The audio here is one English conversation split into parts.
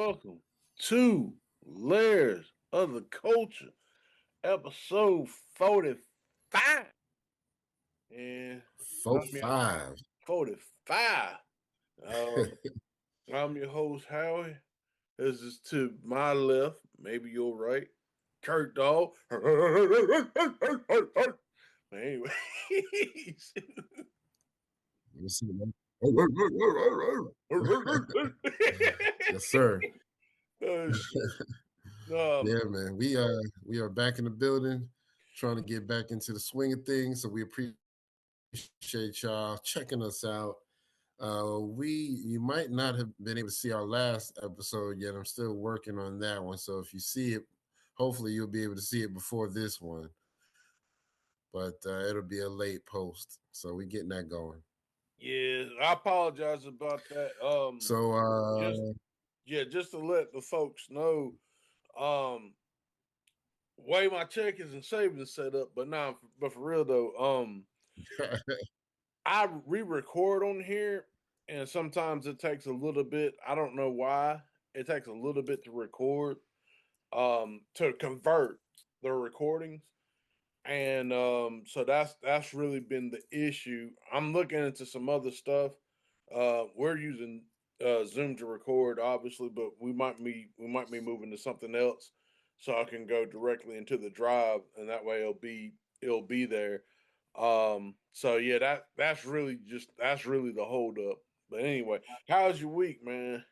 welcome to Layers of the Culture, episode 45. And Four I'm your five. 45. Uh, I'm your host, Howie. This is to my left, maybe your right, Kurt Dog. Anyways, Yes, sir. oh shit. Um, Yeah, man. We are back in the building, trying to get back into the swing of things. So we appreciate y'all checking us out. You might not have been able to see our last episode yet. I'm still working on that one. So if you see it, hopefully you'll be able to see it before this one. But it'll be a late post. So we're getting that going. yeah, I apologize about that. So Just just to let the folks know, um, way my checkings and savings set up, but for real though, I re-record on here, and sometimes it takes a little bit. I don't know why it takes a little bit to record, to convert the recordings, and so that's really been the issue. I'm looking into some other stuff. We're using Zoom to record, obviously, but we might be moving to something else, so I can go directly into the drive, and that way it'll be there. So yeah, that's really the hold up. But anyway, how's your week, man?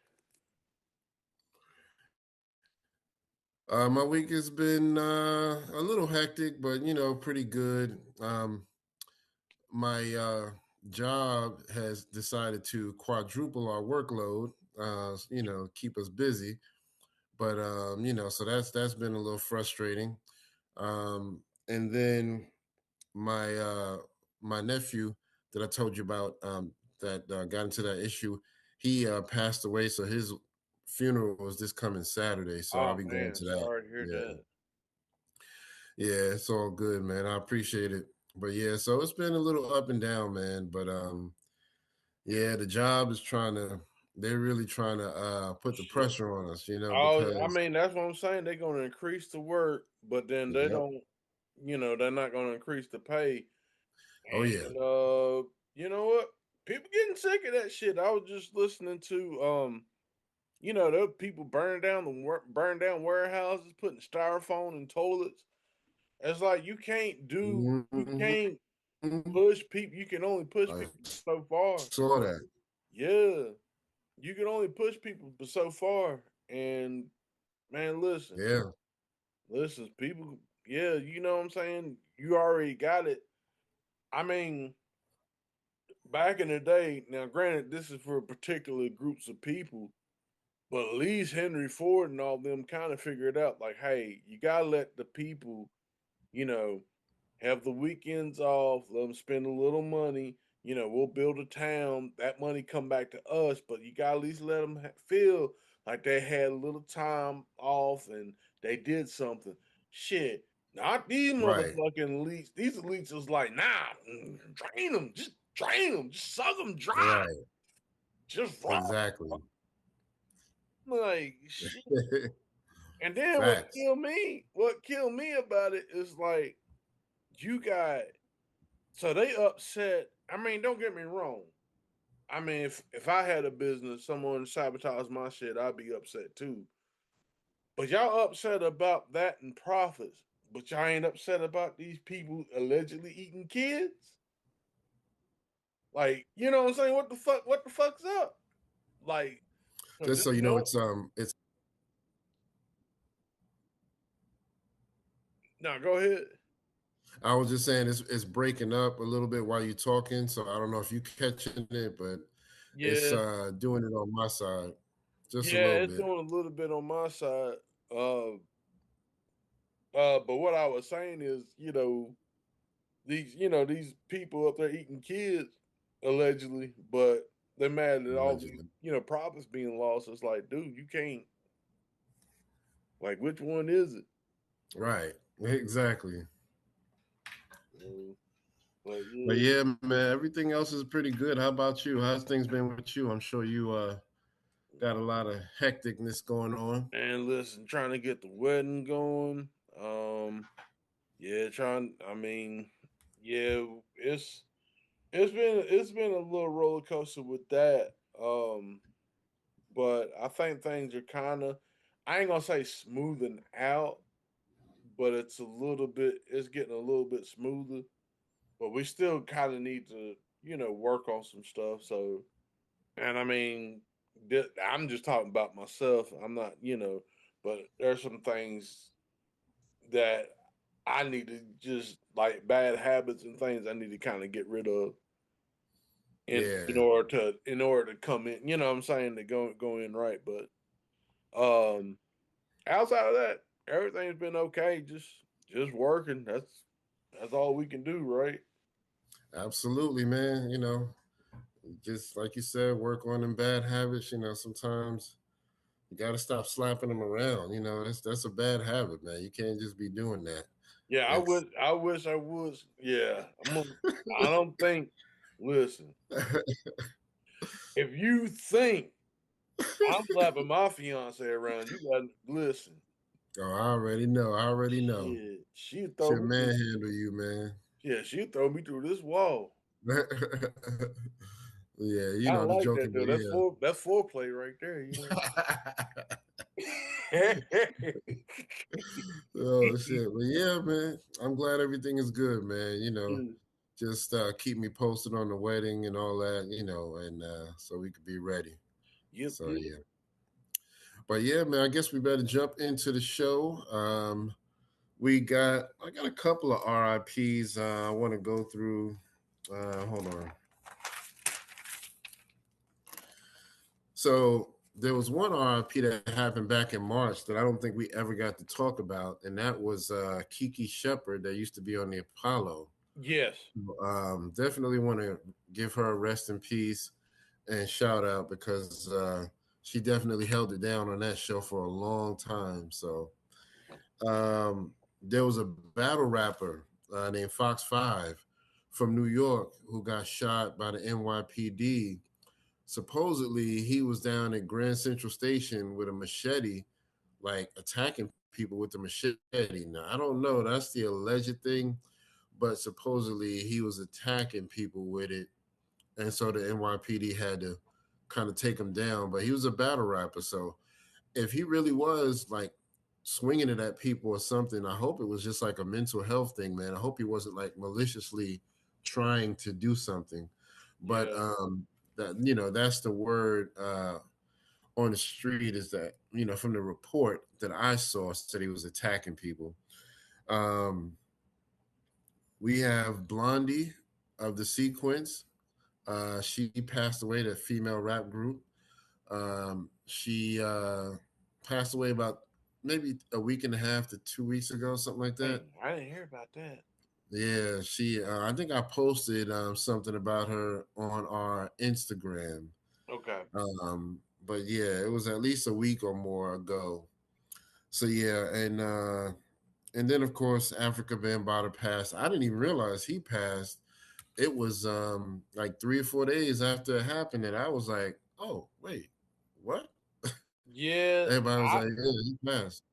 My week has been a little hectic, but pretty good. My job has decided to quadruple our workload. Keep us busy. But so that's been a little frustrating. And then my my nephew that I told you about, that got into that issue, he passed away. So his funeral is this coming Saturday. So I'll Oh be going man, to that. sorry to hear Yeah. that. Yeah, it's all good, man. I appreciate it. But yeah, so it's been a little up and down, man. But yeah, the job is they're really trying to put the Shit. pressure on us, Oh, I because mean that's what I'm saying. They're gonna increase the work, but then they yep. don't. They're not gonna increase the pay. Oh yeah. And you know what? People getting sick of that shit. I was just listening to the people burn down warehouses, putting styrofoam in toilets. It's like you Mm-hmm. can't push people. You can only push I people so far. saw that. Yeah, you can only push people so far. And man, Yeah. listen, people. Yeah, you know what I'm saying. You already got it. I mean, back in the day, now granted, this is for particular groups of people, but at least Henry Ford and all them kind of figured out like, hey, you gotta let the people, you know, have the weekends off, let them spend a little money. We'll build a town. That money come back to us, but you gotta at least let them feel like they had a little time off and they did something. Shit, not these Right. motherfucking elites. These elites is like, nah, drain them, just suck them dry, Right. just raw. Exactly. Like shit. And then Facts. what killed me about it is like you got so they upset. I mean, don't get me wrong. I mean, if I had a business, someone sabotaged my shit, I'd be upset too. But y'all upset about that and profits, but y'all ain't upset about these people allegedly eating kids. Like, you know what I'm saying? What the fuck? What the fuck's up? Like, so Just just so you know, know. it's Now, go ahead. I was just saying it's breaking up a little bit while you're talking, so I don't know if you catching it, but it's Yeah, doing it on my side just a yeah, little it's bit. doing a little bit on my side. Uh, but what I was saying is, these people up there eating kids allegedly, but they're mad at all these, Allegedly. profits being lost. It's like, dude, you can't. Like, which one is it? Right. Exactly. Uh, but But yeah, yeah, man, everything else is pretty good. How about you? How's things been with you? I'm sure you got a lot of hecticness going on. And listen, trying to get the wedding going. Um, yeah, trying. I mean, yeah, it's been a little roller coaster with that. Um, but I think things are kind of. I ain't gonna say smoothing out, but it's getting a little bit smoother. But we still kind of need to, work on some stuff. So, and I mean, I'm just talking about myself. I'm not, but there's some things that I need to just like bad habits and things I need to kind of get rid of in Yeah, order to come in. You know what I'm saying, to go in right. But um outside of that, everything's been okay. Just working. That's all we can do, right? absolutely, man. Just like you said, work on them bad habits. Sometimes you got to stop slapping them around. That's a bad habit, man. You can't just be doing that. Yeah, It's I wish I was. Yeah, I don't think. Listen, if you think I'm slapping my fiance around, you got to listen. Oh, I already know. I already know. Shit, she throw She'll me through. manhandle you, man. Yeah, she throw me through this wall. Yeah, I the like that joking, though. but yeah. That's foreplay right there. Oh shit. But yeah, man. I'm glad everything is good, man. Mm, Just keep me posted on the wedding and all that, and so we could be ready. yep, So yep. yeah. But yeah, man, I guess we better jump into the show. I got a couple of RIPs I want to go through. Hold on. So there was one RIP that happened back in March that I don't think we ever got to talk about, and that was Kiki Shepard that used to be on the Apollo. Yes. Definitely want to give her a rest in peace and shout out because she definitely held it down on that show for a long time. So there was a battle rapper named Fox Five from New York who got shot by the NYPD. Supposedly, he was down at Grand Central Station with a machete, like attacking people with the machete. Now, I don't know. That's the alleged thing, but supposedly he was attacking people with it. And so the NYPD had to kind of take him down. But he was a battle rapper. So if he really was like swinging it at people or something, I hope it was just like a mental health thing, man. I hope he wasn't like maliciously trying to do something. But Yeah. that's the word on the street is that, from the report that I saw said he was attacking people. Um, we have Blondie of the Sequence. She passed away, the female rap group. She passed away about maybe a week and a half to 2 weeks ago, something like that. Dang, I didn't hear about that. Yeah, she. I think I posted something about her on our Instagram. Okay. But yeah, it was at least a week or more ago. So yeah, and then of course Afrika Bambaataa passed. I didn't even realize he passed. It was like 3 or 4 days after it happened, and I was like, oh wait, what? Yeah, Everybody was like, yeah, he passed.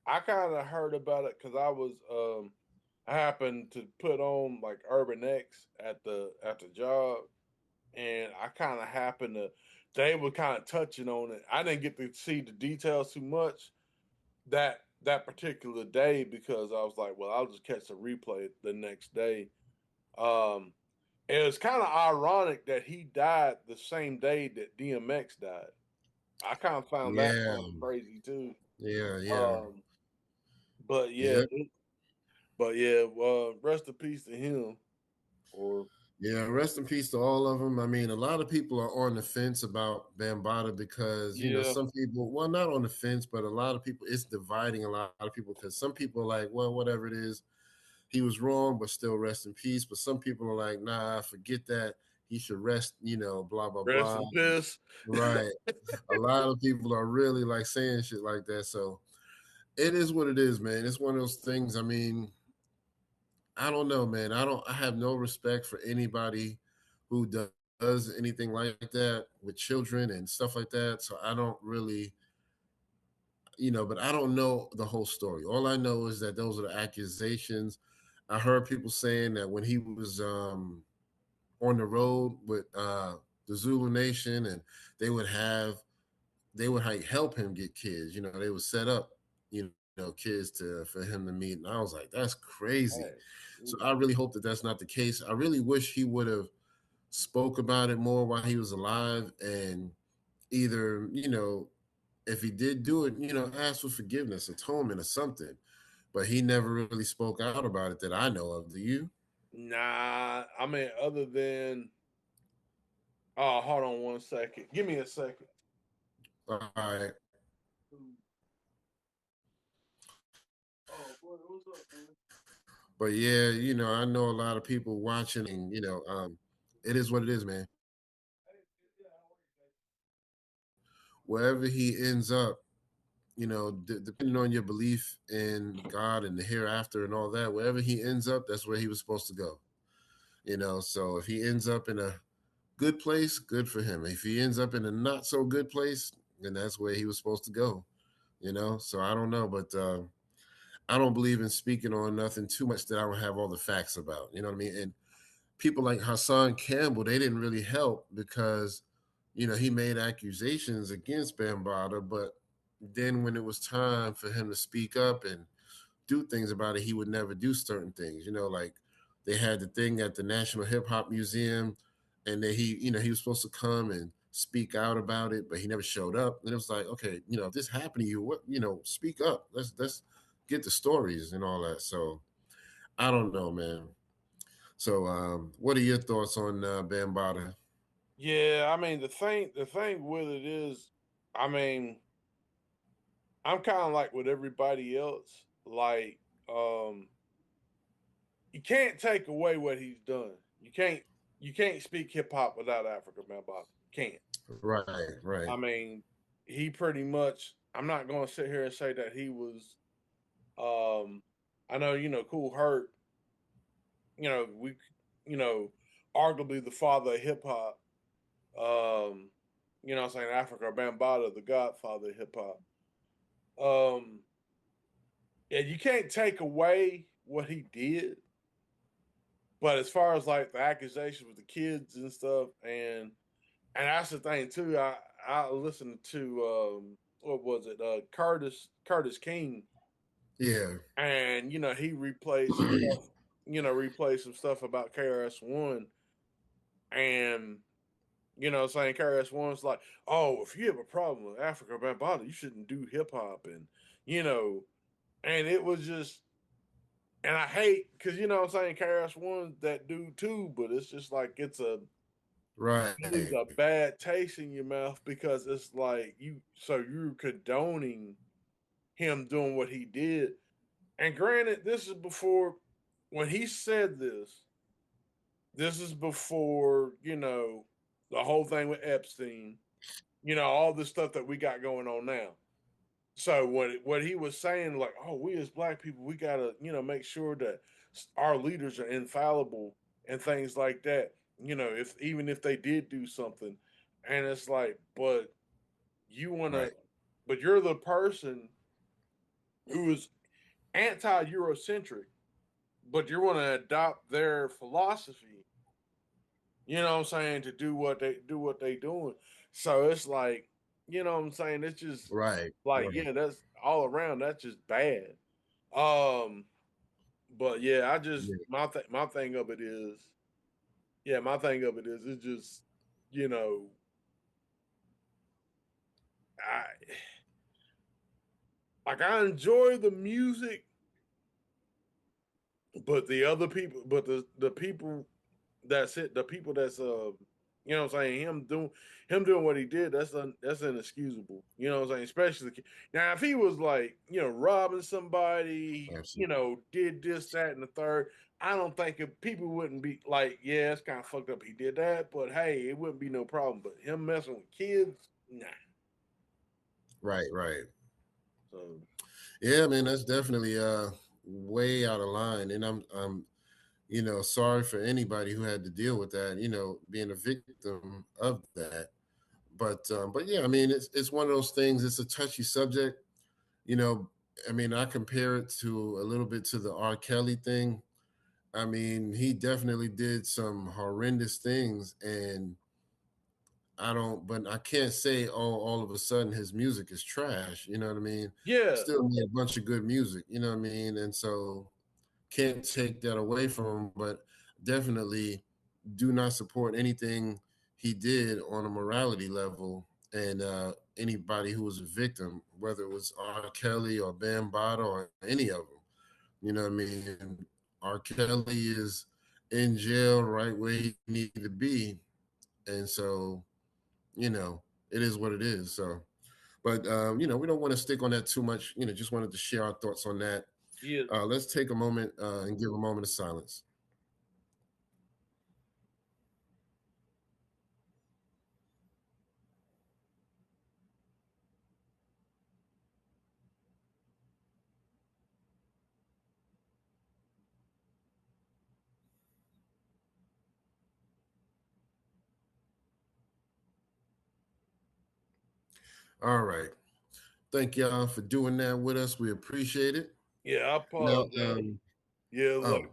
I kind of heard about it because I happened to put on like Urban X at the job, and I kind of happened to they were kind of touching on it. I didn't get to see the details too much that particular day because I was like, well, I'll just catch the replay the next day. Um, and it's kind of ironic that he died the same day that DMX died. I kind of found that Yeah, kind of crazy too. yeah. Um, but yeah, Yeah, rest in peace to him. Or yeah. Rest in peace to all of them. I mean, a lot of people are on the fence about Bambaataa because yeah, some people, well, not on the fence, but a lot of people, it's dividing a lot of people because some people are like, well, whatever it is, he was wrong, but still rest in peace. But some people are like, nah, forget that. He should rest, blah blah rest blah. in peace. Right. A lot of people are really like saying shit like that. So it is what it is, man. It's one of those things. I mean, I don't know, man. I have no respect for anybody who does anything like that with children and stuff like that. So I don't really, but I don't know the whole story. All I know is that those are the accusations. I heard people saying that when he was on the road with the Zulu Nation, and they would have they would like help him get kids. They would set up kids to for him to meet, and I was like, that's crazy. Hey, So I ooh, really hope that that's not the case. I really wish he would have spoke about it more while he was alive, and either if he did do it, ask for forgiveness, atonement, or something. But he never really spoke out about it that I know of. Do you? nah, I mean, other than hold on one second. Give me a second. All right. Oh boy, what's up, man? But yeah, I know a lot of people watching, and it is what it is, man. Wherever he ends up, depending on your belief in God and the hereafter and all that, wherever he ends up, that's where he was supposed to go. So if he ends up in a good place, good for him. If he ends up in a not so good place, then that's where he was supposed to go. So I don't know, but I don't believe in speaking on nothing too much that I don't have all the facts about. You know what I mean? And people like Hassan Campbell, they didn't really help because, he made accusations against Bambaataa, but then when it was time for him to speak up and do things about it, he would never do certain things. Like they had the thing at the National Hip Hop Museum, and then he was supposed to come and speak out about it, but he never showed up. And it was like, okay, if this happened to you, what, speak up. Let's get the stories and all that. So I don't know, man. So what are your thoughts on Bambaataa? Yeah, I mean the thing with it is, I mean, I'm kind of like with everybody else. Like, um, you can't take away what he's done. You can't speak hip hop without Africa Bambaataa. Can't. Right, right. I mean, he pretty much. I'm not going to sit here and say that he was. Um, I know Cool Hurt. We, you know, arguably the father of hip hop. Um, I'm saying Africa Bambaataa, the godfather of hip hop. Um, yeah, you can't take away what he did, but as far as like the accusations with the kids and stuff, and that's the thing too. I listened to what was it? Curtis King, Yeah. and he replayed some stuff. Replayed some stuff about KRS-One, and saying KRS-One's like, oh, if you have a problem with Africa Bambaataa, you shouldn't do hip hop, and you know, and it was just, and I hate because I'm saying KRS-One's that dude too, but it's just like it leaves Right. a bad taste in your mouth because it's like you're condoning him doing what he did. And granted, this is before when he said this. This is before the whole thing with Epstein. All the stuff that we got going on now. So what he was saying, like, oh, we as black people, we gotta make sure that our leaders are infallible and things like that. If even if they did do something, and it's like, but you want to, Right. but you're the person who is anti-Eurocentric, but you want to adopt their philosophy. You know what I'm saying, to do what they doing. So it's like, what I'm saying. It's just Right. like, Right. yeah, that's all around. That's just bad. Um, but yeah, I just Yeah. my thing of it is, yeah, my thing of it is, it's just, you know, I I enjoy the music, but the other people, but the people that's it, the people that's what I'm saying, him doing what he did, that's inexcusable. What I'm saying, especially now if he was like robbing somebody, Absolutely. did this, that, and the third. I don't think people wouldn't be like, yeah, it's kind of fucked up he did that, but hey, it wouldn't be no problem. But him messing with kids, nah. Right. Right. So Yeah, man, that's definitely way out of line. And I'm sorry for anybody who had to deal with that, being a victim of that. But yeah, I mean, it's one of those things. It's a touchy subject. You know, I mean, I compare it to a little bit to the R. Kelly thing. I mean, he definitely did some horrendous things, and but I can't say, all of a sudden his music is trash. You know what I mean? Yeah, Still made a bunch of good music. You know what I mean? And so can't take that away from him, but definitely do not support anything he did on a morality level. And anybody who was a victim, whether it was R. Kelly or Bambaataa or any of them, you know what I mean? R. Kelly is in jail right where he needed to be. And so, you know, it is what it is. So, but, we don't want to stick on that too much. Just wanted to share our thoughts on that. yeah, Let's take a moment and give a moment of silence. All right. Thank y'all for doing that with us. We appreciate it. yeah. I Now, apologize. Yeah, oh,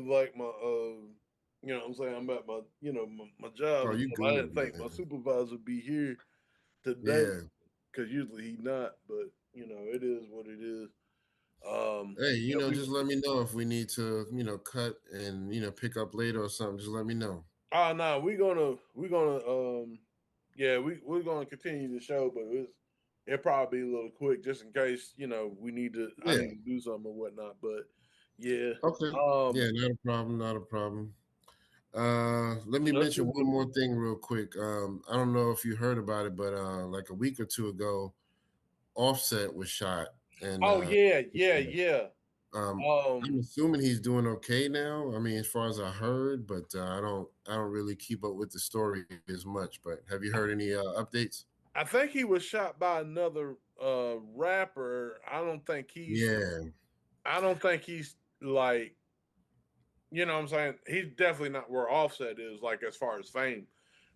like my what I'm saying, I'm at my my job oh, and you stuff. I good, didn't think my man. supervisor would be here today Yeah. because usually he not, but it is what it is. Hey, Yeah, we just let me know if we need to, cut and, pick up later or something. Just let me know. oh no, we're gonna yeah, we're gonna continue the show, but it'll probably be a little quick just in case, I Yeah. need to do something or whatnot. But yeah. Okay. Um Yeah, not a problem. Not a problem. Let me let's mention do one the more thing real quick. I don't know if you heard about it, but like a week or two ago, Offset was shot, and oh yeah, yeah, yeah. Um, I'm Um assuming he's doing okay now. I mean, as far as I heard, but I don't really keep up with the story as much. But have you heard any updates? I think he was shot by another rapper. Yeah, I don't think he's like, what I'm saying? He's definitely not where Offset is, like as far as fame.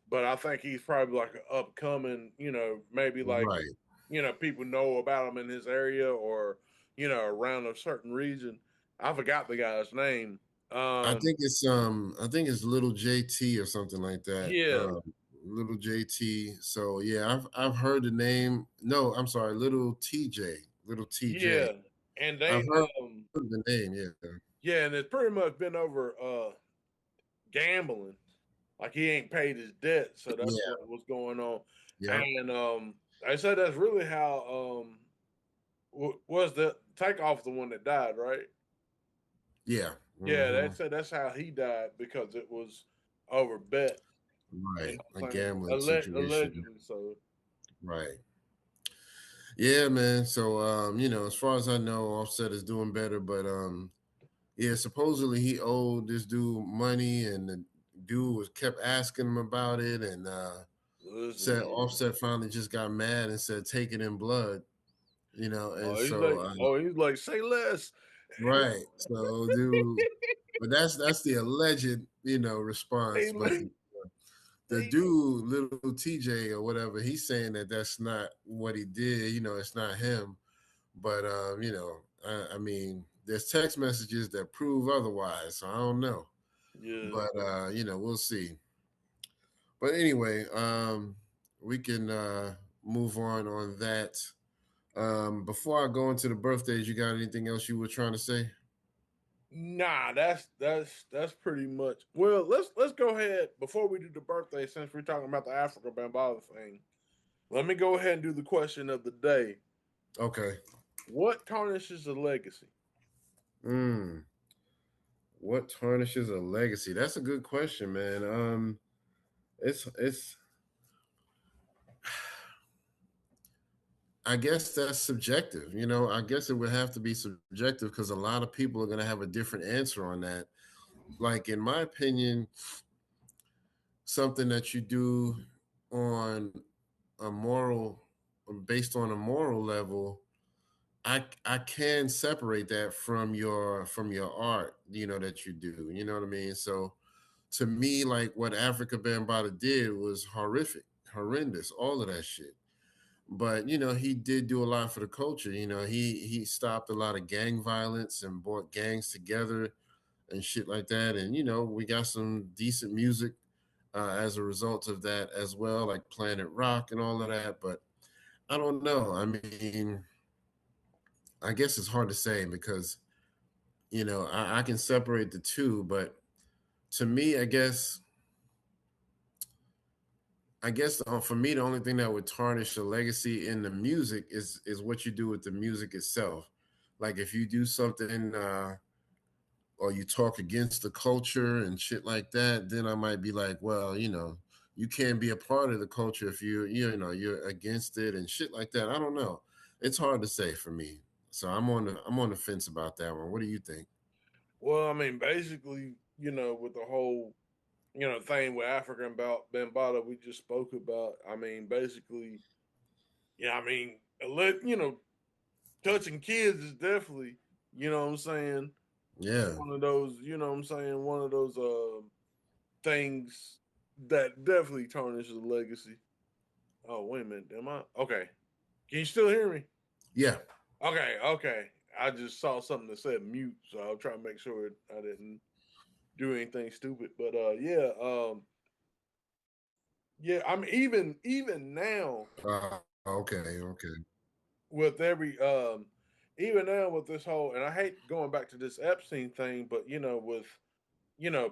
But I think he's probably like an upcoming, maybe like, right. people know about him in his area or, around a certain region. I forgot the guy's name. Um, I think it's Little JT or something like that. yeah, Little JT. So yeah, I've heard the name. No, I'm sorry, Little TJ. Little TJ. yeah. And I've they, heard the name. Yeah, yeah, and it's pretty much been over gambling. Like he ain't paid his debt, so that's yeah, what's going on. yeah, And I said that's really how was the takeoff the one that died, right? yeah. Yeah, they Hmm. said that's how he died because it was over bet. You Right, know a what I'm saying? gambling situation. Allegedly, so Right. Yeah, man. So, as far as I know, Offset is doing better, but yeah, supposedly he owed this dude money, and the dude was kept asking him about it, and said listen. Offset finally just got mad and said, "Take it in blood," and so He's like, say less. right. So, dude, but that's the alleged, Say response, but less. the Say dude, little TJ or whatever, he's saying that that's not what he did. It's not him. But I mean, there's text messages that prove otherwise, so I don't know. yeah. But we'll see. But anyway, we can move on that. Before I go into the birthdays, you got anything else you were trying to say? Nah, that's pretty much. Well, let's go ahead before we do the birthday, since we're talking about the Afrika Bambaataa thing. Let me go ahead and do the question of the day. Okay. What tarnishes a legacy? Mm, what tarnishes a legacy? That's a good question, man. It's I guess that's subjective. I guess it would have to be subjective because a lot of people are going to have a different answer on that. Like, in my opinion, something that you do on a moral, based on a moral level, I can separate that from your art, that you do. You know what I mean? So to me, like what Africa Bambaataa did was horrific, horrendous, all of that shit. But he did do a lot for the culture. He stopped a lot of gang violence and brought gangs together and shit like that. And we got some decent music as a result of that as well, like Planet Rock and all of that. But I don't know. I mean, I guess it's hard to say because I can separate the two, but to me, I guess for me, the only thing that would tarnish the legacy in the music is what you do with the music itself. Like if you do something or you talk against the culture and shit like that, then I might be like, well, you can't be a part of the culture if you're against it and shit like that. I don't know. It's hard to say for me. So I'm on the fence about that one. What do you think? Well, I mean, basically, with the whole, thing with African about Bambata we just spoke about. I mean, basically, yeah, I mean, touching kids is definitely, what I'm saying, Yeah. one of those, what I'm saying, one of those things that definitely tarnishes the legacy. Oh, wait a minute, am I okay? Can you still hear me? Yeah. Okay, okay. I just saw something that said mute, so I'll try to make sure I didn't do anything stupid. But yeah, yeah. I mean, even now Okay. Okay. with every even now with this whole, and I hate going back to this Epstein thing, but with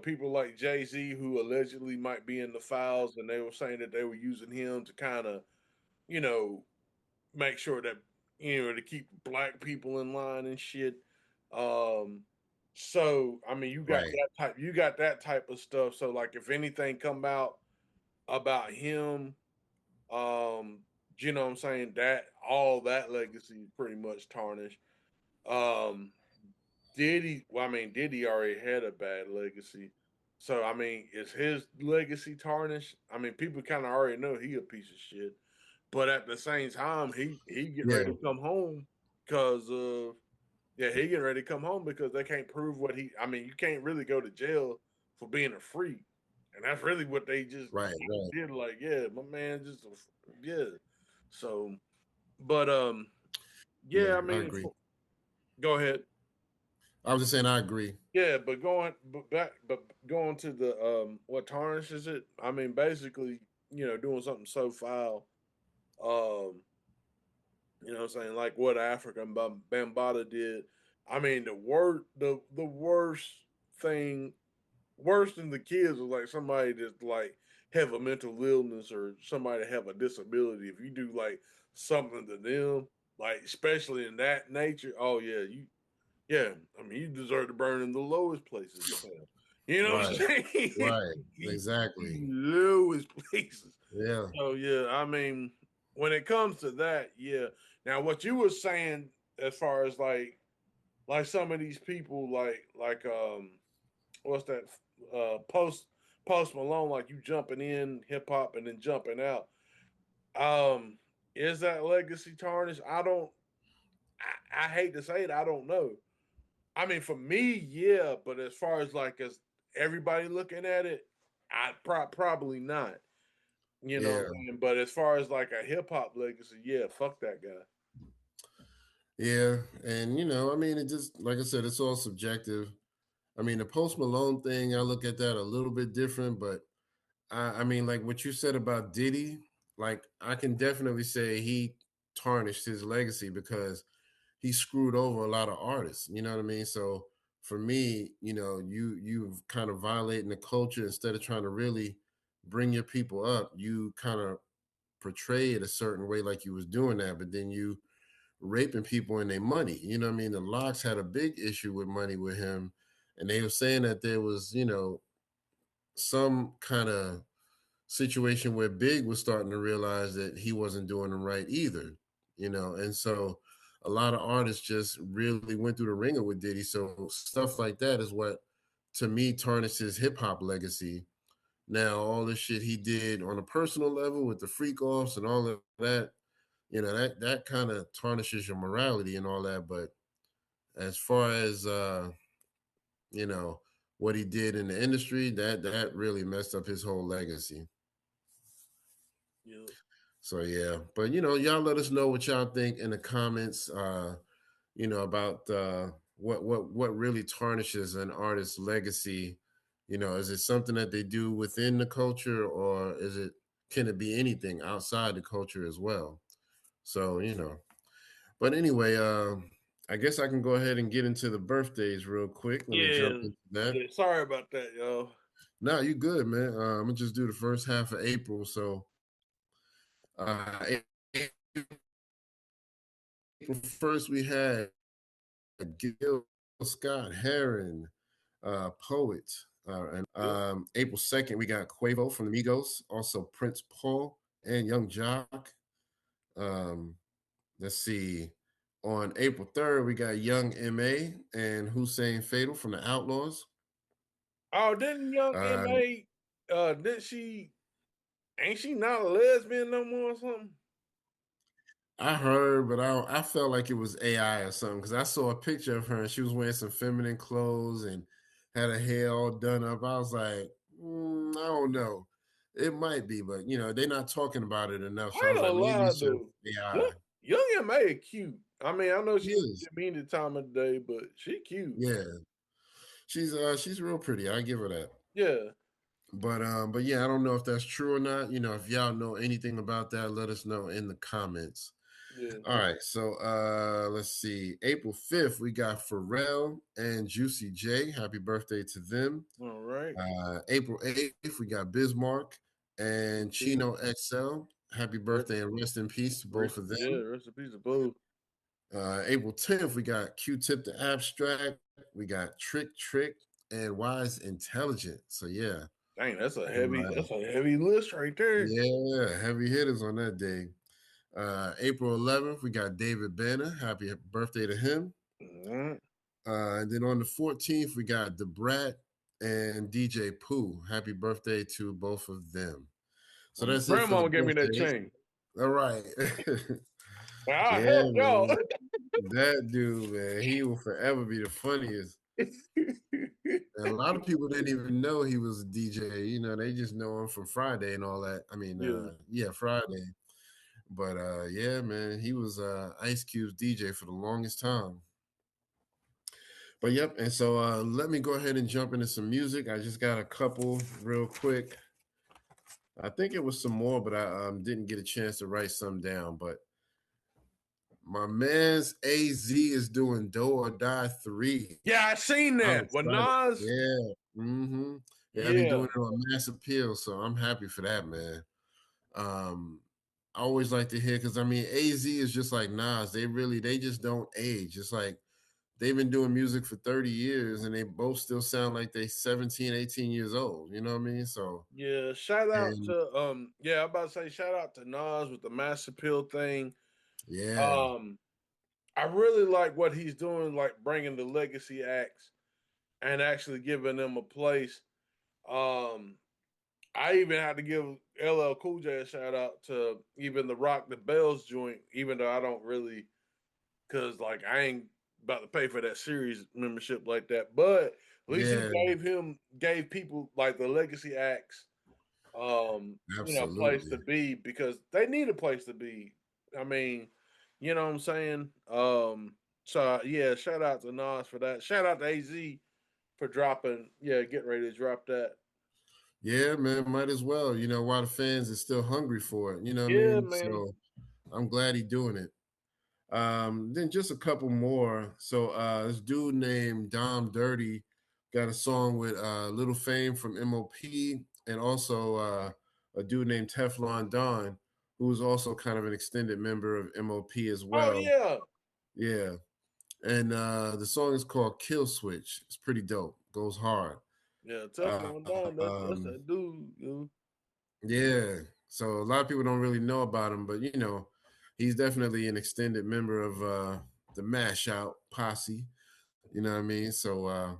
people like Jay-Z who allegedly might be in the files, and they were saying that they were using him to kind of you know make sure that to keep black people in line and shit. Um, so I mean, Right. you got that type of stuff. So like, if anything come out about him, um, you know what I'm saying, that all that legacy is pretty much tarnished. Um, Diddy, well, I mean, Diddy already had a bad legacy. So I mean, is his legacy tarnished? I mean, people kind of already know he a piece of shit. But at the same time, he getting ready Yeah. to come home because yeah, he getting ready to come home because they can't prove what he. I mean, you can't really go to jail for being a freak, and that's really what they just Right. Right. did. Like, yeah, my man just yeah. So, but Yeah. yeah, I I mean, agree. go ahead. I was just saying I agree. Yeah, but going to the what tarnishes it. I mean, basically, doing something so foul. Um, what I'm saying, like what African Bambata did. I mean, the worst thing, worse than the kids was like somebody that like have a mental illness or somebody have a disability. If you do like something to them, like especially in that nature, oh yeah, yeah, I mean, you deserve to burn in the lowest places of hell. You know what Right. I'm saying? Right. The Exactly. lowest places. Yeah. So yeah, I mean, when it comes to that, yeah. Now, what you were saying, as far as like some of these people, like what's that? Post Malone, like you jumping in hip hop and then jumping out. Um, is that legacy tarnished? I don't. I hate to say it. I don't know. I mean, for me, yeah, but as far as everybody looking at it, I probably not. You know what Yeah. I'm saying? But as far as like a hip hop legacy, yeah, fuck that guy. Yeah. And I mean, it just like I said, it's all subjective. I mean, the Post Malone thing, I look at that a little bit different, but I mean, like what you said about Diddy, like I can definitely say he tarnished his legacy because he screwed over a lot of artists. You know what I mean? So for me, you've kind of violating the culture instead of trying to really bring your people up. You kind of portray it a certain way, like you was doing that, but then you raping people and their money. You know what I mean? The Locks had a big issue with money with him, and they were saying that there was, some kind of situation where Big was starting to realize that he wasn't doing them right either, and so a lot of artists just really went through the ringer with Diddy. So stuff like that is what, to me, tarnishes hip hop legacy. Now, all the shit he did on a personal level with the freak offs and all of that, that kind of tarnishes your morality and all that. But as far as you know, what he did in the industry, that really messed up his whole legacy. Yeah. So yeah, but y'all let us know what y'all think in the comments. About what really tarnishes an artist's legacy. Is it something that they do within the culture, or can it be anything outside the culture as well? So but anyway, I guess I can go ahead and get into the birthdays real quick. Let me jump Yeah. into that. Yeah. Sorry about that, y'all. No, you good, man. I'm gonna just do the first half of April. So, April 1st, we had Gil Scott Heron, poet. And Yep. April 2nd, we got Quavo from the Migos, also Prince Paul and Young Jock. Um, let's see. On April 3rd, we got Young M.A. and Hussein Fatal from the Outlaws. Oh, didn't young Uh, MA did she ain't she not a lesbian no more or something? I heard, but I felt like it was AI or something because I saw a picture of her and she was wearing some feminine clothes and had her hair all done up. I was like, I don't know. It might be, but they're not talking about it enough. So I I was ain't like, gonna maybe lie it's just though. AI. Young MA is cute. I mean, I know She she is. give me the time of the day, but she cute. Yeah. She's real pretty. I give her that. Yeah. But yeah, I don't know if that's true or not. If y'all know anything about that, let us know in the comments. Yeah. All right, so let's see. April 5th, we got Pharrell and Juicy J. Happy birthday to them. All right. April 8th, we got Bismarck and Yeah. Chino XL. Happy Rest, birthday and rest in peace to both of yeah, them. rest in peace of both. April 10th, we got Q-Tip the Abstract. We got Trick Trick and Wise Intelligent. So yeah. Dang, Uh, that's a heavy list right there. yeah, heavy hitters on that day. April 11th, we got David Banner. Happy birthday to him. Mhm. And then on the 14th, we got The Brat and DJ Pooh. Happy birthday to both of them. So My that's it for the grandma gave me that birthdays. chain. All right. I Yeah, help y'all. man. That dude, man, he will forever be the funniest. And a lot of people didn't even know he was a DJ. They just know him from Friday and all that. I mean, Yeah. yeah, Friday. But yeah, man, he was Ice Cube's DJ for the longest time. But yep, and so let me go ahead and jump into some music. I just got a couple real quick. I think it was some more, but I didn't get a chance to write some down. But my man's AZ is doing Do or Die 3. Yeah, I seen I'm that. With excited. Nas, Yeah. Mm-hmm. Yeah, I've been yeah. doing it on mass appeal, so I'm happy for that, man. Um, I always like to hear because I mean AZ is just like Nas. They just don't age. It's like they've been doing music for 30 years and they both still sound like they 17, 18 years old. You know what I mean? So Yeah, shout out and to yeah, I'm about to say shout out to Nas with the mass appeal thing. yeah, Um I really like what he's doing, like bringing the legacy acts and actually giving them a place. Um I even had to give LL Cool J a shout out to even the Rock the Bells joint, even though I don't really, cause like I ain't about to pay for that series membership like that. But at least he yeah, gave people like the legacy acts, place to absolutely. be because they need a place to be. I mean, you know what I'm saying? So yeah, shout out to Nas for that. Shout out to AZ for dropping, getting ready to drop that. Yeah, man, might as well. While the fans are still hungry for it. You know what I Yeah, mean? man. So I'm glad he's doing it. Then just a couple more. So this dude named Dom Dirty got a song with Little Fame from MOP and also a dude named Teflon Don, who is also kind of an extended member of MOP as Oh well. yeah. Yeah. And the song is called Kill Switch. It's pretty dope. Goes hard. Yeah, Uh, Teflon Don, that's um, that dude, you yeah. So a lot of people don't really know about him, but he's definitely an extended member of the Mash Out posse. You know what I mean? So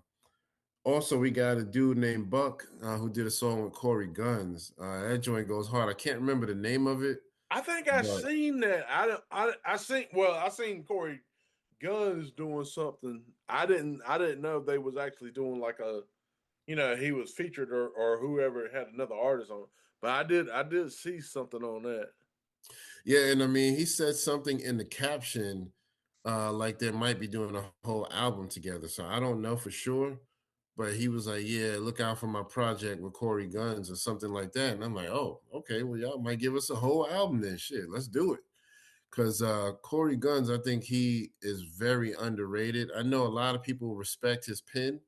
also we got a dude named Buck who did a song with Corey Guns. That joint goes hard. I can't remember the name of it. I think I But seen that. I don't. I seen. Well, I seen Corey Guns doing something. I didn't know they was actually doing like a. He was featured or whoever had another artist on. But I did see something on that. yeah, and I mean, he said something in the caption, like they might be doing a whole album together. So I don't know for sure, but he was like, "Yeah, look out for my project with Corey Guns or something like that." And I'm like, "Oh, okay. Well, y'all might give us a whole album then. Shit, let's do it." Because Corey Guns, I think he is very underrated. I know a lot of people respect his pen,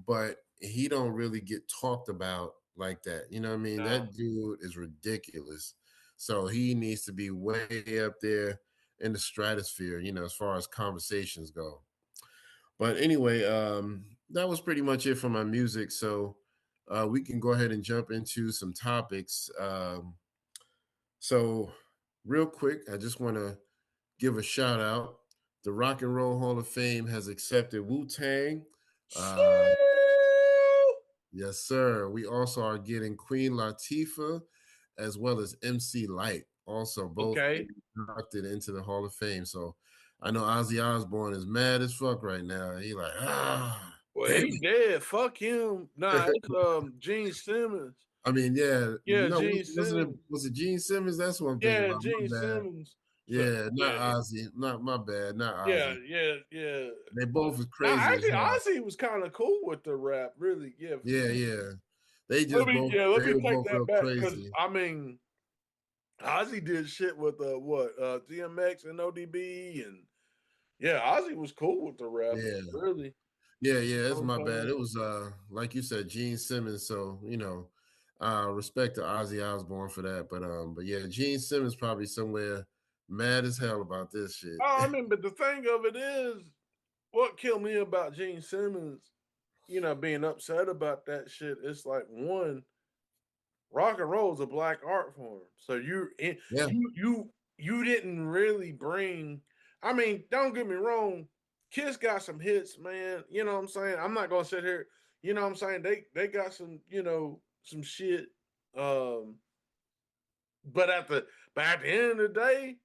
but he don't really get talked about like that. You know what I mean? No. That dude is ridiculous. So he needs to be way up there in the stratosphere, as far as conversations go. But anyway, that was pretty much it for my music. So we can go ahead and jump into some topics. So, real quick, I just want to give a shout out. The Rock and Roll Hall of Fame has accepted Wu Tang. Uh, yes, sir. We also are getting Queen Latifah as well as MC Light, also both Okay. inducted into the Hall of Fame. So I know Ozzy Osbourne is mad as fuck right now. He like, Well, damn he dead. Fuck him. Nah, it. it's Gene Simmons. I mean, yeah, Yeah, no, Gene wasn't it? Simmons. Was it Gene Simmons? That's what I'm thinking Yeah, about. Gene My bad. Simmons. So Yeah, not yeah, Ozzy. Not my bad. Not yeah, Ozzy. yeah, yeah. They both as Now, crazy as actually, hell. Ozzy was kind of cool with the rap. Really, yeah. Yeah, yeah. They just both Let they me were take both that real back because crazy. I mean, Ozzy did shit with what DMX and ODB and yeah, Ozzy was cool with the rapping. Yeah. Really, Yeah, yeah, you that's know my what I'm bad. saying? It was like you said, Gene Simmons, so respect to Ozzy Osbourne for that. But yeah, Gene Simmons probably somewhere mad as hell about this shit. Oh, I mean, but the thing of it is, what killed me about Gene Simmons, being upset about that shit, it's like one, rock and roll is a black art form. So Yeah, you didn't really bring. I mean, don't get me wrong, Kiss got some hits, man. You know what I'm saying? I'm not gonna sit here. You know what I'm saying? They got some some shit. Um, but at the end of the day,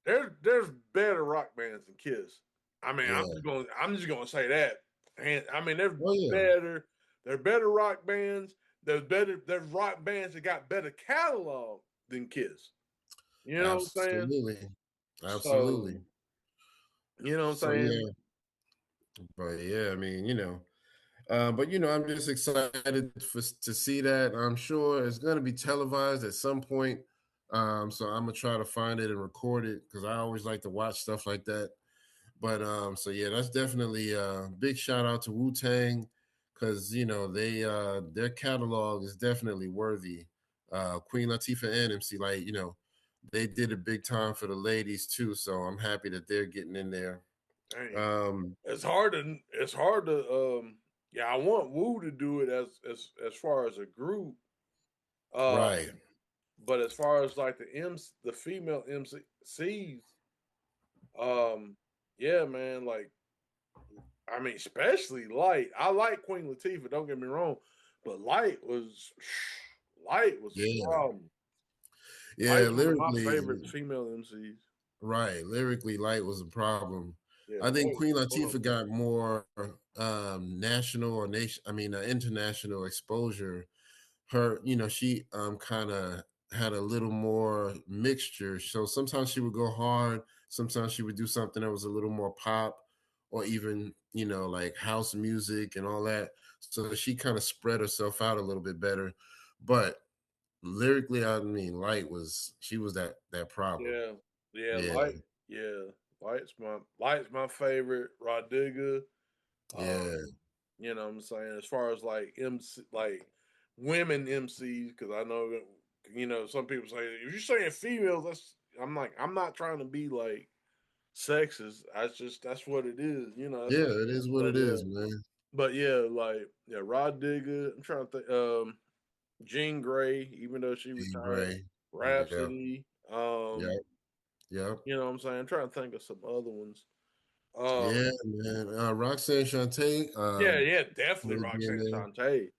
there's better rock bands than Kiss. I mean, yeah. I'm just gonna say that. And I mean, Oh yeah. they're better rock bands. There's rock bands that got better catalog than Kiss. You know what I'm saying? Absolutely. So, Absolutely. you know what I'm So saying? yeah, but yeah, I mean, but I'm just excited to see that. I'm sure it's going to be televised at some point. So I'm gonna try to find it and record it because I always like to watch stuff like that. But so yeah, that's definitely a big shout out to Wu Tang because they their catalog is definitely worthy. Queen Latifah and MC Light, they did it big time for the ladies too. So I'm happy that they're getting in there. Dang. Um, It's hard to yeah, I want Wu to do it as far as a group. right. But as far as like the female MCs, um, yeah, man, like I mean, especially Light. I like Queen Latifah, don't get me wrong, but Light was a Yeah. problem. Yeah, Light's one of my lyrically, favorite female MCs. right. Lyrically, Light was a problem. Yeah, I think voice Queen was Latifah got more national or nation. I mean, international exposure. Her, she kind of had a little more mixture. So sometimes she would go hard. Sometimes she would do something that was a little more pop, or even like house music and all that. So she kind of spread herself out a little bit better. But lyrically, I mean, she was that problem. yeah, yeah, Yeah, Light, yeah, Light's my favorite. Rod Digger, yeah, you know what I'm saying? As far as like MC, like women MCs, because I know that some people say if you're saying females, I'm like I'm not trying to be like sexist. That's what it is. That's yeah. what. It is what But it yeah, is, man. Rod Digger. I'm trying to think. Jean Grey, even though she Jean retired. Grey. Yeah, Rhapsody. yeah, yeah, You know what I'm saying? I'm trying to think of some other ones. Um, yeah, man. Roxanne Shante, yeah, definitely really be in Roxanne there. Shante.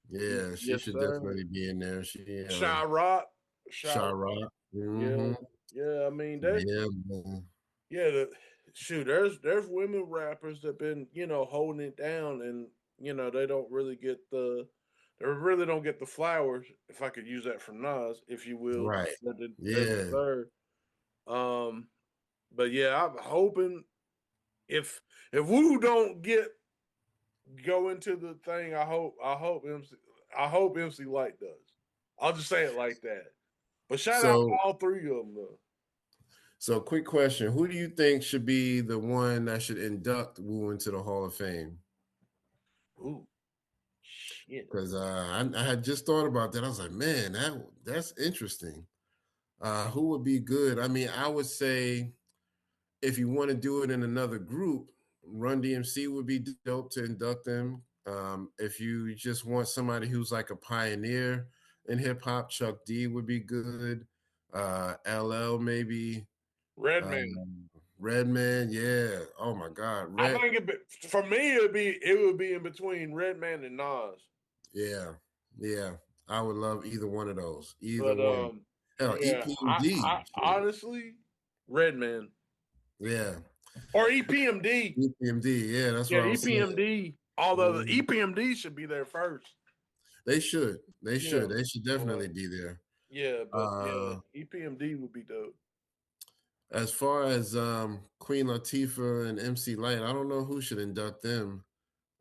Yeah, she Yes, should sir. definitely be in there. She, Shy Rock. Shy Sha Rock. Rock. Yeah, Mm-hmm. yeah. I mean that. Yeah, man. Yeah, shoot. There's women rappers that been holding it down, and they don't really get they really don't get the flowers, if I could use that from Nas, if you will, Right. they Yeah. deserve. Um, but yeah, I'm hoping if Wu don't go into the thing, I hope MC Light does. I'll just say it like that. But shout out So, all three of them though. so quick question: who do you think should be the one that should induct Wu into the Hall of Fame? Ooh, shit. Because I had just thought about that. I was like, man, that's interesting. Who would be good? I mean, I would say if you want to do it in another group, Run DMC would be dope to induct them. If you just want somebody who's like a pioneer in hip hop, Chuck D would be good. LL maybe. Redman. Um, Redman, yeah. Oh my God, I think for me it would be in between Redman and Nas. Yeah, yeah. I would love either one of those. Either But one. Hell, yeah, I EPMD. Shit. honestly Redman Yeah, or EPMD. EPMD. Yeah, that's Yeah, what I was saying. EPMD. Although the Mhm. EPMD should be there first. They should. They Yeah, should. They should but definitely be there. yeah, Uh, EPMD would be dope. as far as Queen Latifah and MC Light, I don't know who should induct them.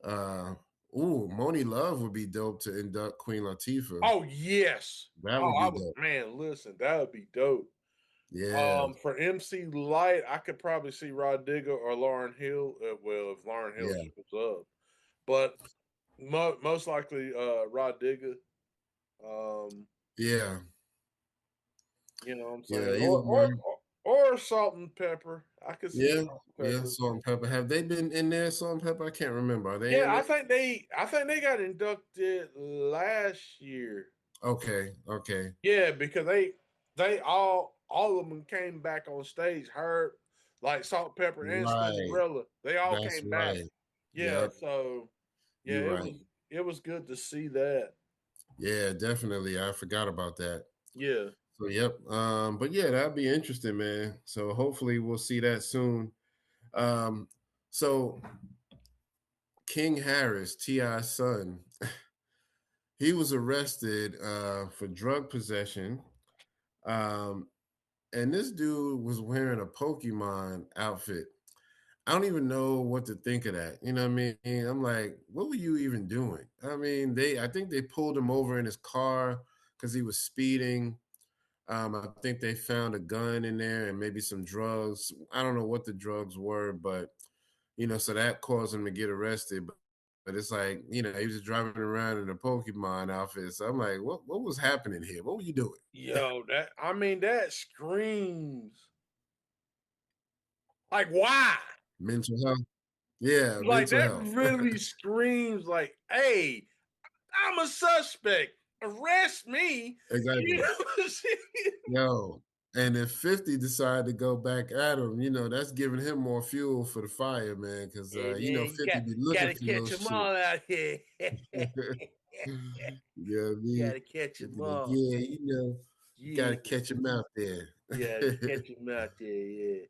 Uh, Moni Love would be dope to induct Queen Latifah. Oh yes. That Oh, would be dope. man, listen, that would be dope. Yeah, For MC Light, I could probably see Rod Digger or Lauren Hill. Well, if Lauren Hill yeah, shows up, but most likely Rod Digger. Um, yeah, you know what I'm yeah. saying, Either one. or Salt and Pepper. I could see Yeah, Salt and yeah. Pepper. Salt and Pepper. Have they been in there? Salt and Pepper. I can't remember. Are they Yeah, in there? I think they got inducted last year. Okay, okay. Yeah, because they all of them came back on stage. Herb, like Salt, Pepper, and Right. Slimmerella, they all That's came back. right. Yeah, Yep. so yeah, You're right. it was good to see that. Yeah, definitely. I forgot about that. Yeah. So yep. But yeah, that'd be interesting, man. So hopefully we'll see that soon. Um, so King Harris, T.I.'s son, he was arrested for drug possession. Um, and this dude was wearing a Pokemon outfit. I don't even know what to think of that. You know what I mean? I'm like, what were you even doing? I mean, I think they pulled him over in his car because he was speeding. I think they found a gun in there and maybe some drugs. I don't know what the drugs were, but so that caused him to get arrested. But it's like, he was just driving around in a Pokemon outfit. So I'm like, what was happening here? What were you doing? Yo, that screams like why? Mental health. Yeah, Like mental that health. really screams like, hey, I'm a suspect. Arrest me. You Exactly. know what I'm saying? Yo, and if 50 decide to go back at him, that's giving him more fuel for the fire, man. Because Hey man, 50 be looking gotta for catch your them shit. all out here. Yeah, I mean, Gotta catch they them be like, all. yeah, you Yeah, gotta catch him out there. yeah, catch them out there. Yeah,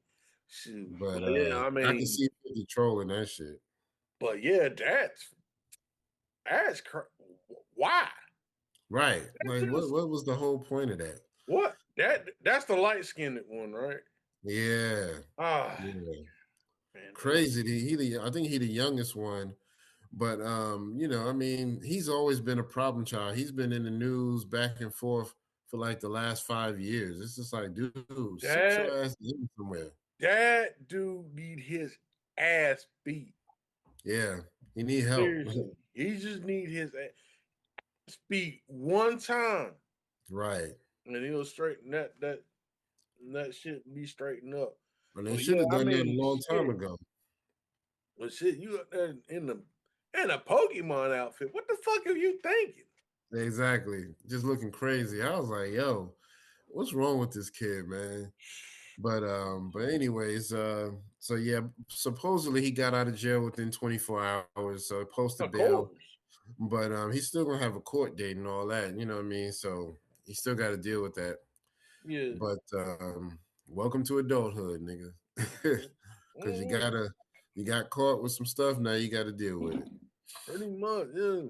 shoot. But But yeah, I I can mean, see 50 trolling that shit. but yeah, why? Right. That's Like, what just what was the whole point of that? what that's the light skinned one, right? Yeah. Ah, Yeah. man, Crazy. I think he the youngest one. But I mean, he's always been a problem child. He's been in the news back and forth for like the last 5 years. It's just like, dude, sit that your ass in somewhere. that dude need his ass beat. Yeah, he need help. Seriously, he just need his ass beat one time, Right. and he'll straighten that shit be straightened up. And they But should yeah, have I done that a mean, long time shit. ago. But shit, you up there in a Pokemon outfit. What the fuck are you thinking? Exactly. Just looking crazy. I was like, yo, what's wrong with this kid, man? But anyways, so yeah, supposedly he got out of jail within 24 hours, so he posted Of bail. course. But he's still gonna have a court date and all that, you know what I mean? So he still got to deal with that. Yeah. But welcome to adulthood, nigga. Cause Mm, you got caught with some stuff, now you gotta deal with it. pretty much, yeah.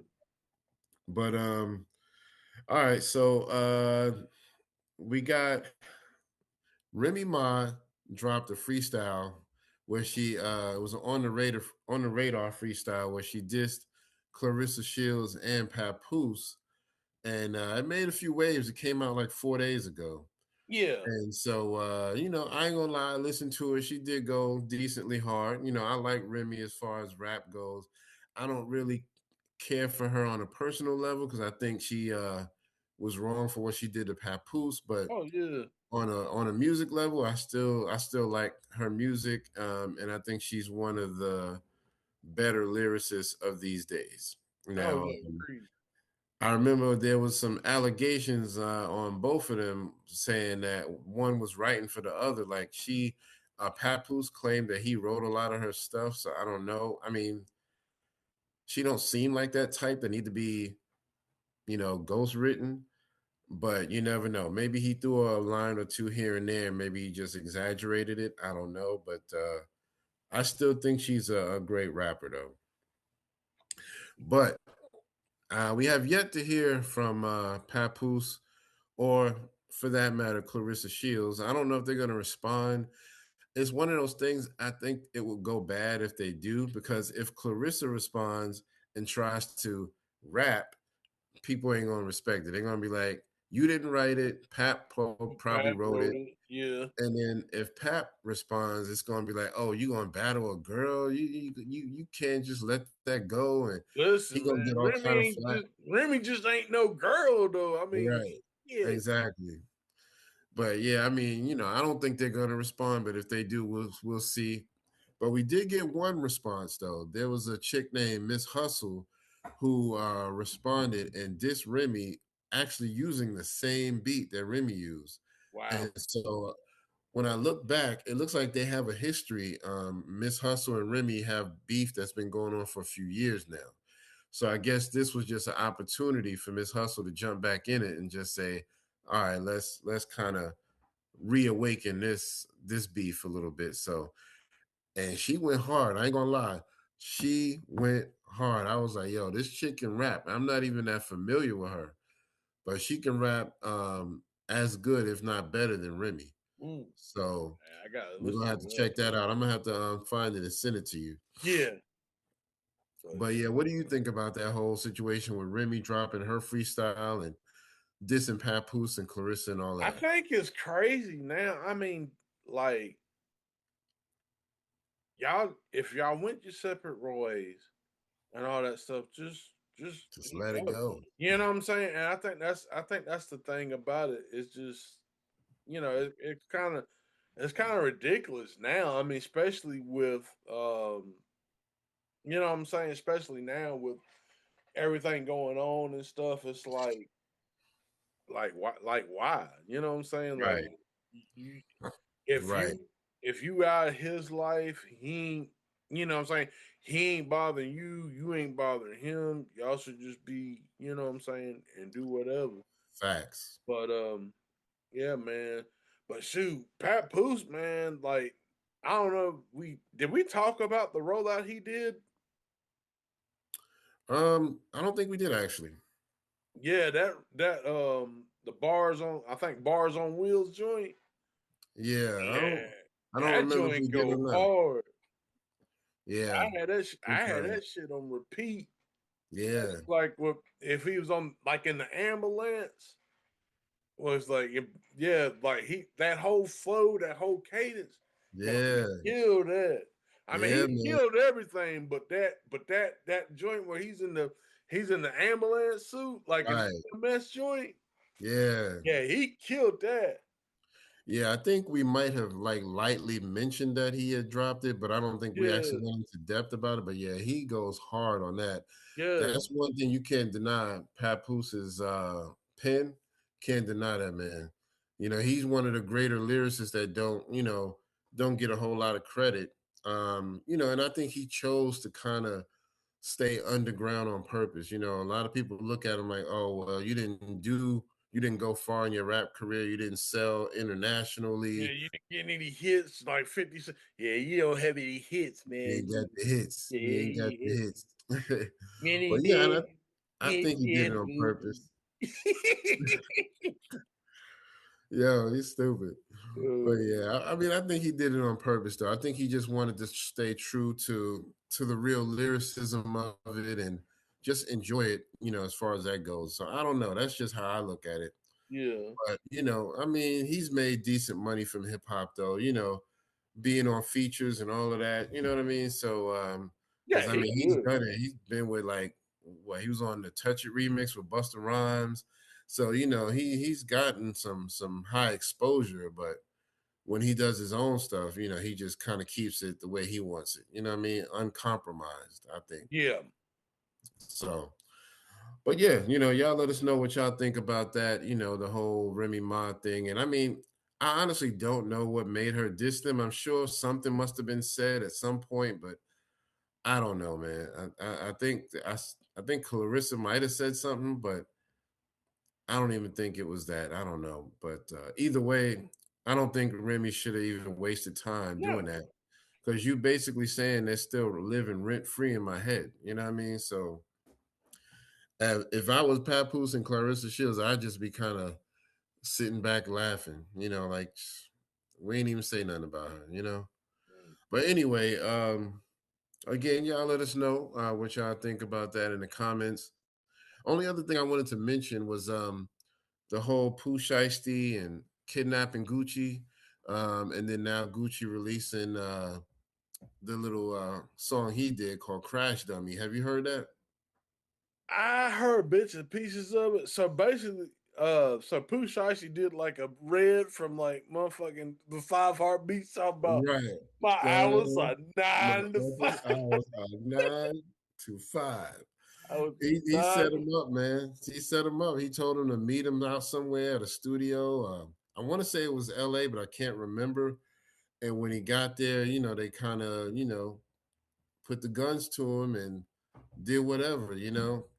But all right, so we got Remy Ma dropped a freestyle where she it was an on the radar freestyle where she dissed Clarissa Shields and Papoose, and it made a few waves. It came out like 4 days ago. Yeah. And so, I ain't gonna lie, I listened to her. She did go decently hard. I like Remy as far as rap goes. I don't really care for her on a personal level because I think she was wrong for what she did to Papoose. But Oh yeah. on a music level, I still like her music, and I think she's one of the better lyricists of these days. Oh Now, yeah. Agreed. I remember there was some allegations on both of them saying that one was writing for the other. Like Papoose claimed that he wrote a lot of her stuff. So I don't know. I mean, she don't seem like that type that need to be, ghost written. But you never know. Maybe he threw a line or two here and there. Maybe he just exaggerated it. I don't know. But I still think she's a great rapper, though. But we have yet to hear from Papoose or for that matter, Clarissa Shields. I don't know if they're going to respond. It's one of those things I think it will go bad if they do, because if Clarissa responds and tries to rap, people ain't going to respect it. They're going to be like, you didn't write it. Probably Pat wrote wrote it. it. Yeah. And then if Pap responds, it's going to be like, oh, you going to battle a girl? You can't just let that go. And he Listen, going to man, get all kind of flack. Remy just ain't no girl though. I mean, Right. yeah. Exactly. But yeah, I mean, I don't think they're going to respond. But if they do, we'll see. But we did get one response though. There was a chick named Miss Hustle who responded and dissed Remy, actually using the same beat that Remy used. Wow. And so when I look back, it looks like they have a history. Miss Hustle and Remy have beef that's been going on for a few years now. So I guess this was just an opportunity for Miss Hustle to jump back in it and just say, all right, let's kind of reawaken this beef a little bit. So, and she went hard. I ain't gonna lie, she went hard. I was like, yo, this chick can rap. I'm not even that familiar with her, but she can rap as good, if not better, than Remy. Mm, So I gotta we're gonna listen have to to that. check that out. I'm gonna have to find it and send it to you. Yeah. But But yeah, what do you think about that whole situation with Remy dropping her freestyle and dissing Papoose and Clarissa and all I that? think it's crazy now. I mean, like y'all, if y'all went your separate ways and all that stuff, Just let it go. go. You know what I'm saying? And I think that's the thing about it. It's just it's kind of ridiculous now. I mean, especially with you know what I'm saying, especially now with everything going on and stuff. It's like why? You know what I'm saying? Like Right. you if Right. you out of his life, he ain't, you know what I'm saying, he ain't bothering you, you ain't bothering him. Y'all should just be, you know what I'm saying, and do whatever. Facts. But yeah, man. But shoot, Pat Poose, man, like I don't know, we talk about the rollout he did? I don't think we did actually. Yeah, that the bars on, I think bars on wheels joint. Yeah, Yeah, I don't that remember if we joint did or go not. hard. Yeah. I had Okay. that shit on repeat. Yeah. Like what if he was on like in the ambulance, was like yeah, like he, that whole flow, that whole cadence, bro, he Yeah. killed that. I mean, Yeah, he man. killed everything, but that joint where he's in the ambulance suit, like in Right. the mess joint. Yeah. Yeah, he killed that. Yeah, I think we might have like lightly mentioned that he had dropped it, but I don't think we Yeah, actually went into depth about it. But yeah, he goes hard on that. yeah, That's one thing you can't deny. Papoose pen. Can't deny that, man. He's one of the greater lyricists that don't get a whole lot of credit. And I think he chose to kind of stay underground on purpose. A lot of people look at him like, oh, well, you you didn't go far in your rap career. You didn't sell Yeah, internationally. you didn't get any hits like 50 Cent. Yeah, you don't have any hits, You ain't man. got the hits. Yeah, You ain't got the yeah. hits. Many But yeah, and did I hit think he did it this on movie. purpose. Yo, he's stupid. But Oh, yeah, I mean, I think he did it on purpose, though. I think he just wanted to stay true to the real lyricism of it and just enjoy it, as far as that goes. So I don't know. That's just how I look at it. yeah. But I mean, he's made decent money from hip hop, though. Being on features and all of that. You know what I mean? So, because Yeah, I he mean, he's good. done it. He's been with he was on the Touch It remix with Busta Rhymes. So he's gotten some high exposure, but when he does his own stuff, he just kind of keeps it the way he wants it. You know what I mean? Uncompromised, I think. Yeah. So, but yeah, y'all let us know what y'all think about that, the whole Remy Ma thing. And I mean, I honestly don't know what made her diss them. I'm sure something must have been said at some point, but I don't know, man. I think Clarissa might have said something, but I don't even think it was that. I don't know. But either way, I don't think Remy should have even wasted time doing No. that because you basically saying they're still living rent free in my head. You know what I mean? So if I was Papoose and Clarissa Shields, I'd just be kind of sitting back laughing, like we ain't even say nothing about her. But anyway, again, y'all let us know what y'all think about that in the comments. Only other thing I wanted to mention was the whole Pooh Shiesty and kidnapping Gucci, and then now Gucci releasing the little song he did called Crash Dummy. Have you heard that? I heard bits and pieces of it. So basically, so Pooh Shiesty did like a red from like motherfucking the Five Heartbeats talking about Right. my hours Uh, are my 9 to 5. office hours are 9 to 5. I was He set 9 him up, man. He set him up. He told him to meet him out somewhere at a studio. I want to say it was L.A., but I can't remember. And when he got there, they kind of, put the guns to him and did whatever.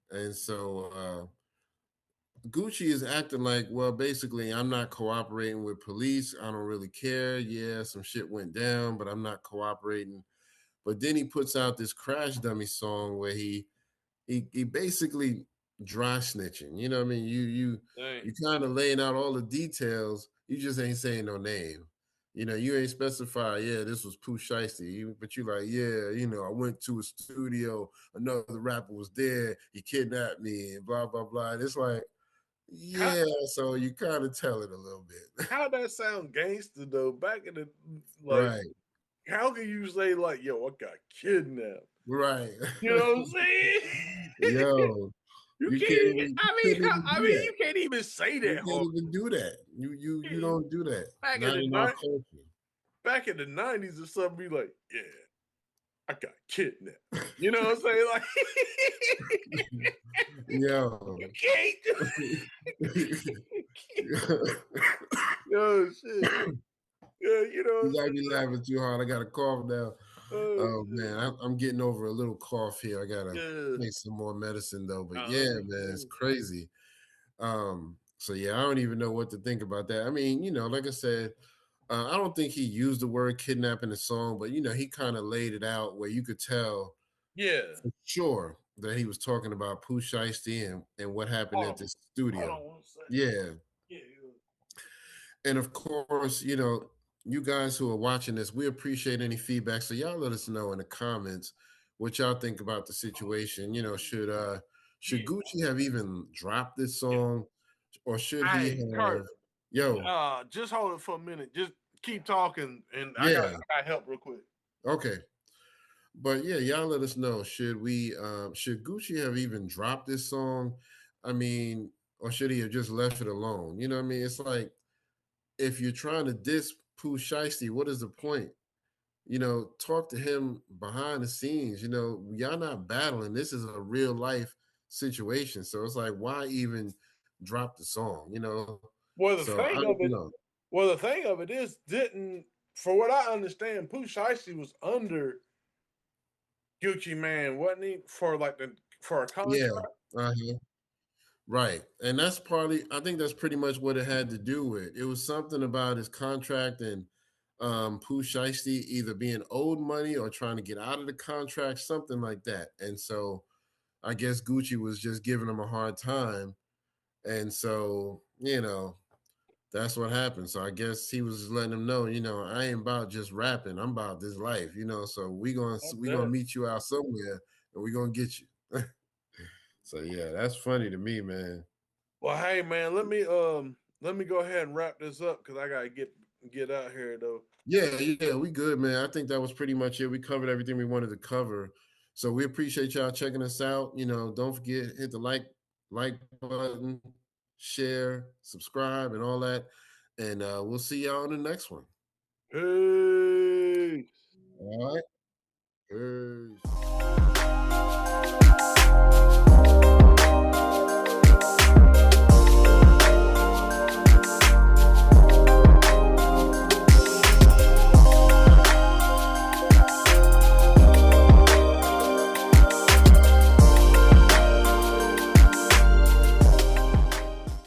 And so Gucci is acting like, well, basically, I'm not cooperating with police. I don't really care. Yeah, some shit went down, but I'm not cooperating. But then he puts out this Crash Dummy song where he basically dry snitching. You know what I mean? You dang. kind of laying out all the details. You just ain't saying no name. You ain't specify, yeah, this was Pooh Shiesty. But you like, yeah, I went to a studio, another rapper was there, he kidnapped me, and blah, blah, blah. And it's like, How yeah, so you kind of tell it a little bit. how that sound gangster though? Back in the like, Right, how can you say like, yo, I got kidnapped? right. You know what I'm saying? Yo, You you can't can't even. even you couldn't even do that. You can't even say You that can't hard. even do that. You don't do that. Back in Not the in our night, culture. back in the '90s or something, be like, yeah, I got kidnapped. You know what I'm saying? Like, you Yo. can't. Yo, shit. Yeah, you know what You I'm gotta saying? be laughing too hard. I got a cough now. Oh Oh shit. man, I'm getting over a little cough here. I gotta Yeah. take some more medicine though. But I yeah, man, it's understand. crazy. So yeah, I don't even know what to think about that. I mean, like I said, I don't think he used the word kidnap in the song, but he kind of laid it out where you could tell Yeah. for sure that he was talking about Pooh Shiesty and what happened Hold at on. this Hold studio. on one second. Yeah. Yeah. And of course, you guys who are watching this, we appreciate any feedback. So y'all let us know in the comments what y'all think about the situation. Should Yeah. Gucci have even dropped this Yeah. song, or should he Hey, Kurt. have? Yo, Just hold it for a minute. Just keep talking, and yeah, I got help real quick. okay. But yeah, y'all let us know. Should Gucci have even dropped this song? I mean, or should he have just left it alone? You know what I mean? It's like if you're trying to diss Pooh Shiesty, what is the point? Talk to him behind the scenes. Y'all not battling. This is a real life situation. So it's like, why even drop the song? Well, the So I thing don't of it, know. well, the thing of it is, didn't for what I understand, Pooh Shiesty was under Gucci Man, wasn't he? For like for a Yeah. contract. Uh-huh. Right. And that's probably I think that's pretty much what it had to do with. It was something about his contract and Pooh Shiesty either being owed money or trying to get out of the contract, something like that. And so I guess Gucci was just giving him a hard time. And so, that's what happened. So I guess he was letting him know, I ain't about just rapping. I'm about this life, So I we gonna bet. meet you out somewhere and we gonna get you. So yeah, that's funny to me, man. Well, hey man, let me go ahead and wrap this up because I gotta get out here though. Yeah, yeah, we good, man. I think that was pretty much it. We covered everything we wanted to cover. So we appreciate y'all checking us out. Don't forget hit the like button, share, subscribe, and all that. And we'll see y'all on the next one. Peace. All right. Peace.